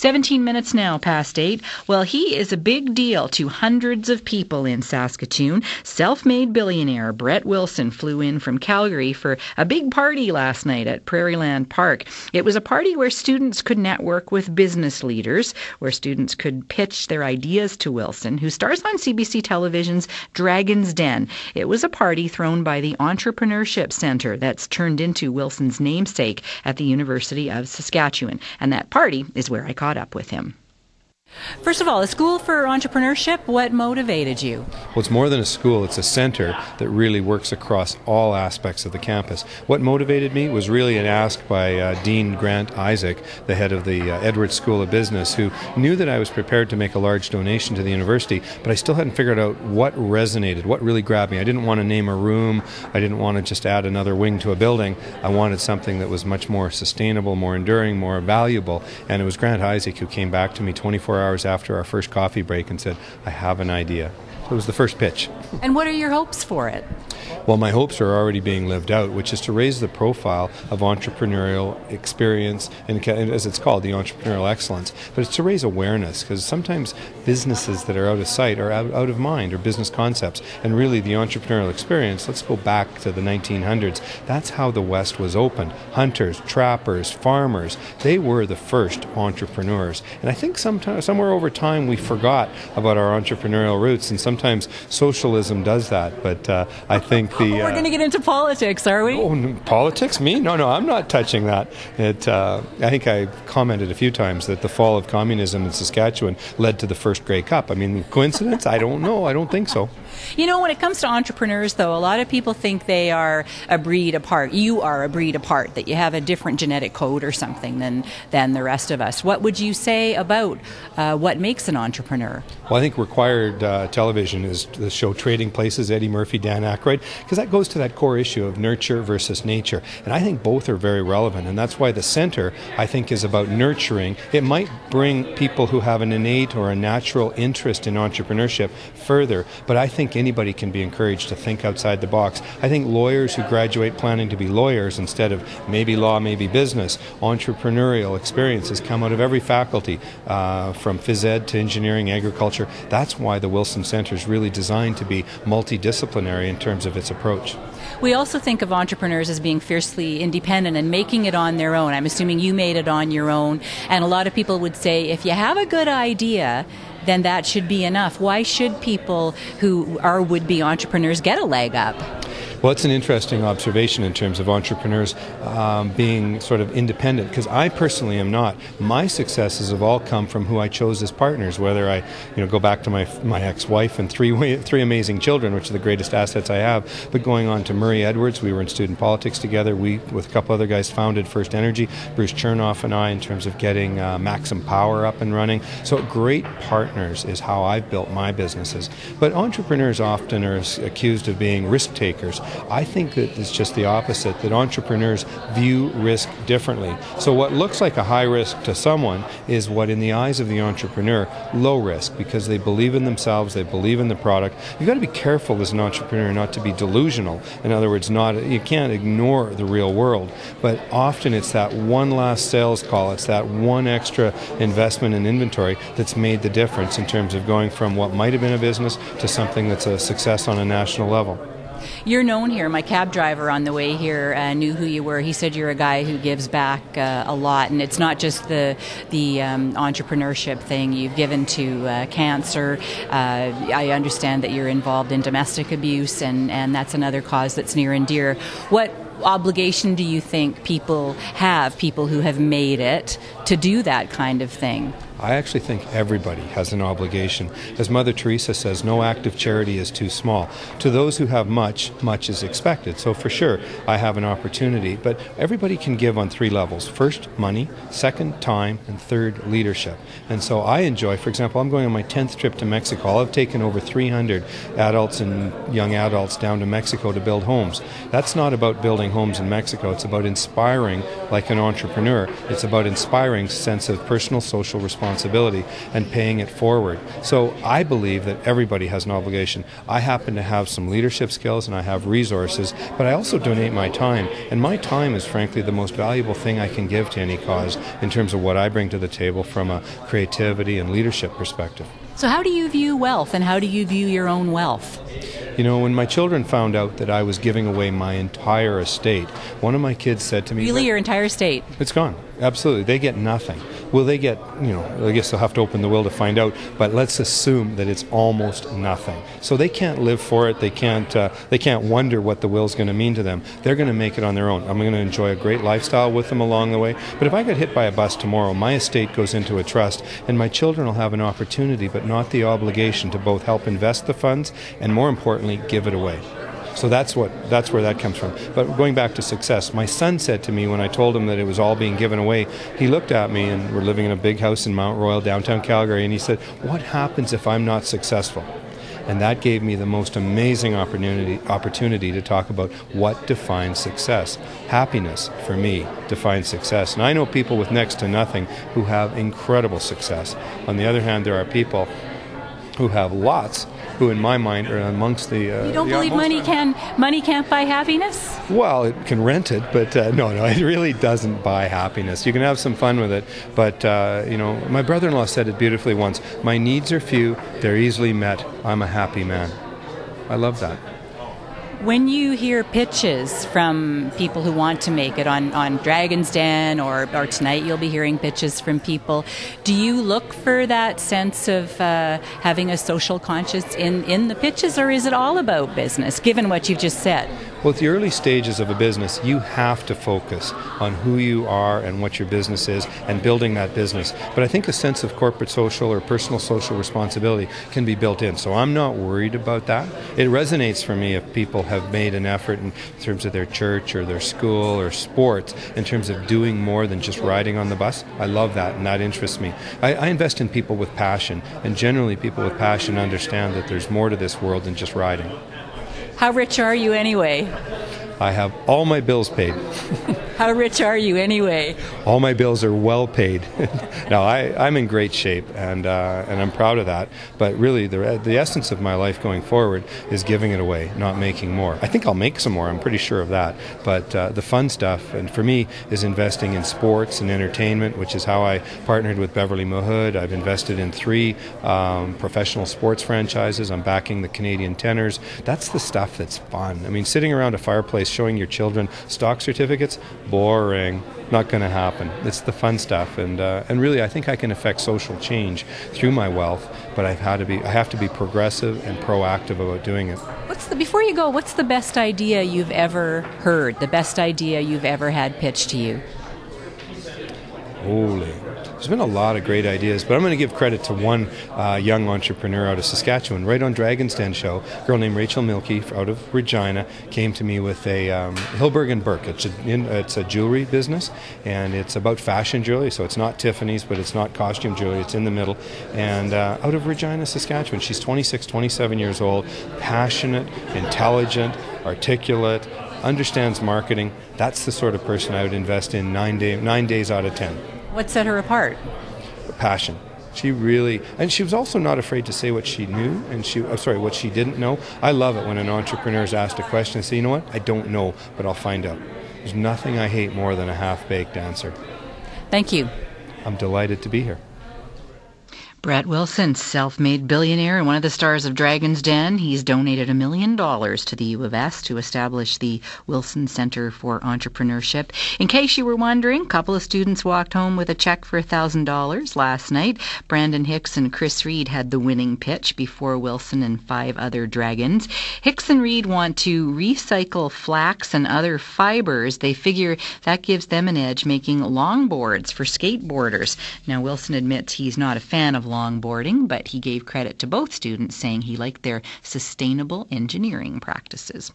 17 minutes now past 8. Well, he is a big deal to hundreds of people in Saskatoon. Self-made billionaire Brett Wilson flew in from Calgary for a big party last night at Prairieland Park. It was a party where students could network with business leaders, where students could pitch their ideas to Wilson, who stars on CBC Television's Dragon's Den. It was a party thrown by the Entrepreneurship Centre that's turned into Wilson's namesake at the University of Saskatchewan. And that party is where I caught up with him. First of all, a school for entrepreneurship, what motivated you? Well, it's more than a school, it's a center that really works across all aspects of the campus. What motivated me was really an ask by Dean Grant Isaac, the head of the Edwards School of Business, who knew that I was prepared to make a large donation to the university, but I still hadn't figured out what resonated, what really grabbed me. I didn't want to name a room, I didn't want to just add another wing to a building. I wanted something that was much more sustainable, more enduring, more valuable, and it was Grant Isaac who came back to me 24 hours after our first coffee break and said, I have an idea. So it was the first pitch. And what are your hopes for it? Well, my hopes are already being lived out, which is to raise the profile of entrepreneurial experience, and as it's called, the entrepreneurial excellence. But it's to raise awareness, because sometimes businesses that are out of sight are out of mind, or business concepts. And really, the entrepreneurial experience, let's go back to the 1900s. That's how the West was opened. Hunters, trappers, farmers, they were the first entrepreneurs. And I think somewhere over time we forgot about our entrepreneurial roots, and sometimes socialism does that. But I think we're going to get into politics, are we? Oh, politics? Me? No, I'm not touching that. I think I commented a few times that the fall of communism in Saskatchewan led to the first Grey Cup. I mean, coincidence? I don't know. I don't think so. You know, when it comes to entrepreneurs, though, a lot of people think they are a breed apart. You are a breed apart, that you have a different genetic code or something than the rest of us. What would you say about what makes an entrepreneur? Well, I think required television is the show Trading Places, Eddie Murphy, Dan Aykroyd, because that goes to that core issue of nurture versus nature. And I think both are very relevant, and that's why the center, I think, is about nurturing. It might bring people who have an innate or a natural interest in entrepreneurship further, but I think anybody can be encouraged to think outside the box. I think lawyers who graduate planning to be lawyers instead of maybe law, maybe business, entrepreneurial experiences come out of every faculty, from phys ed to engineering, agriculture. That's why the Wilson Center is really designed to be multidisciplinary in terms of its approach. We also think of entrepreneurs as being fiercely independent and making it on their own. I'm assuming you made it on your own. And a lot of people would say, if you have a good idea, then that should be enough. Why should people who are would-be entrepreneurs get a leg up? Well, it's an interesting observation in terms of entrepreneurs being sort of independent, because I personally am not. My successes have all come from who I chose as partners, whether I go back to my ex-wife and three amazing children, which are the greatest assets I have, but going on to Murray Edwards, we were in student politics together. We, with a couple other guys, founded First Energy, Bruce Chernoff and I, in terms of getting Maxim Power up and running. So great partners is how I've built my businesses. But entrepreneurs often are accused of being risk takers. I think that it's just the opposite, that entrepreneurs view risk differently. So what looks like a high risk to someone is what, in the eyes of the entrepreneur, low risk, because they believe in themselves, they believe in the product. You've got to be careful as an entrepreneur not to be delusional. In other words, you can't ignore the real world, but often it's that one last sales call, it's that one extra investment in inventory that's made the difference in terms of going from what might have been a business to something that's a success on a national level. You're known here. My cab driver on the way here knew who you were. He said you're a guy who gives back a lot, and it's not just the entrepreneurship thing. You've given to cancer. I understand that you're involved in domestic abuse, and that's another cause that's near and dear. What obligation do you think people who have made it, to do that kind of thing? I actually think everybody has an obligation. As Mother Teresa says, no act of charity is too small. To those who have much, much is expected. So for sure, I have an opportunity. But everybody can give on three levels. First, money. Second, time. And third, leadership. And so I enjoy, for example, I'm going on my 10th trip to Mexico. I've taken over 300 adults and young adults down to Mexico to build homes. That's not about building homes in Mexico. It's about inspiring like an entrepreneur. It's about inspiring sense of personal social responsibility responsibility and paying it forward. So I believe that everybody has an obligation. I happen to have some leadership skills and I have resources, but I also donate my time. And my time is frankly the most valuable thing I can give to any cause in terms of what I bring to the table from a creativity and leadership perspective. So how do you view wealth, and how do you view your own wealth? You know, when my children found out that I was giving away my entire estate, one of my kids said to me... Really, your entire estate? It's gone. Absolutely. They get nothing. Will they get, I guess they'll have to open the will to find out, but let's assume that it's almost nothing. So they can't live for it. They can't wonder what the will's going to mean to them. They're going to make it on their own. I'm going to enjoy a great lifestyle with them along the way. But if I get hit by a bus tomorrow, my estate goes into a trust, and my children will have an opportunity, but not the obligation to both help invest the funds and, more importantly, give it away. So that's where that comes from. But going back to success, my son said to me when I told him that it was all being given away, he looked at me, and we're living in a big house in Mount Royal, downtown Calgary, and he said, "What happens if I'm not successful?" And that gave me the most amazing opportunity to talk about what defines success. Happiness, for me, defines success. And I know people with next to nothing who have incredible success. On the other hand, there are people who have lots, who in my mind are amongst the... You don't believe money can't buy happiness? Well, it can rent it, but no, it really doesn't buy happiness. You can have some fun with it, but my brother-in-law said it beautifully once. My needs are few, they're easily met. I'm a happy man. I love that. When you hear pitches from people who want to make it on Dragon's Den, or tonight you'll be hearing pitches from people, do you look for that sense of having a social conscience in the pitches, or is it all about business, given what you've just said? Well, at the early stages of a business, you have to focus on who you are and what your business is and building that business. But I think a sense of corporate social or personal social responsibility can be built in. So I'm not worried about that. It resonates for me if people have made an effort in terms of their church or their school or sports in terms of doing more than just riding on the bus. I love that, and that interests me. I invest in people with passion, and generally people with passion understand that there's more to this world than just riding. How rich are you anyway? I have all my bills paid. How rich are you anyway? All my bills are well paid. No, I'm in great shape, and I'm proud of that. But really, the essence of my life going forward is giving it away, not making more. I think I'll make some more. I'm pretty sure of that. But the fun stuff, and for me, is investing in sports and entertainment, which is how I partnered with Beverly Mahood. I've invested in 3 professional sports franchises. I'm backing the Canadian Tenors. That's the stuff that's fun. I mean, sitting around a fireplace showing your children stock certificates, boring, not going to happen. It's the fun stuff, and really I think I can affect social change through my wealth, but I have to be progressive and proactive about doing it. Before you go, what's the best idea you've ever heard, the best idea you've ever had pitched to you? Holy. There's been a lot of great ideas, but I'm going to give credit to one young entrepreneur out of Saskatchewan, right on Dragon's Den show. A girl named Rachel Milkey out of Regina came to me with a Hilberg & Burke. It's a jewelry business, and it's about fashion jewelry, so it's not Tiffany's, but it's not costume jewelry. It's in the middle, and out of Regina, Saskatchewan. She's 26, 27 years old, passionate, intelligent, articulate, understands marketing. That's the sort of person I would invest in 9 days out of 10. What set her apart? Passion. She was also not afraid to say what she knew and what she didn't know. I love it when an entrepreneur is asked a question and say, you know what, I don't know, but I'll find out. There's nothing I hate more than a half-baked answer. Thank you. I'm delighted to be here. Brett Wilson, self-made billionaire and one of the stars of Dragon's Den. He's donated $1 million to the U of S to establish the Wilson Center for Entrepreneurship. In case you were wondering, a couple of students walked home with a check for $1,000 last night. Brandon Hicks and Chris Reed had the winning pitch before Wilson and 5 other dragons. Hicks and Reed want to recycle flax and other fibers. They figure that gives them an edge making longboards for skateboarders. Now, Wilson admits he's not a fan of longboarding, but he gave credit to both students, saying he liked their sustainable engineering practices.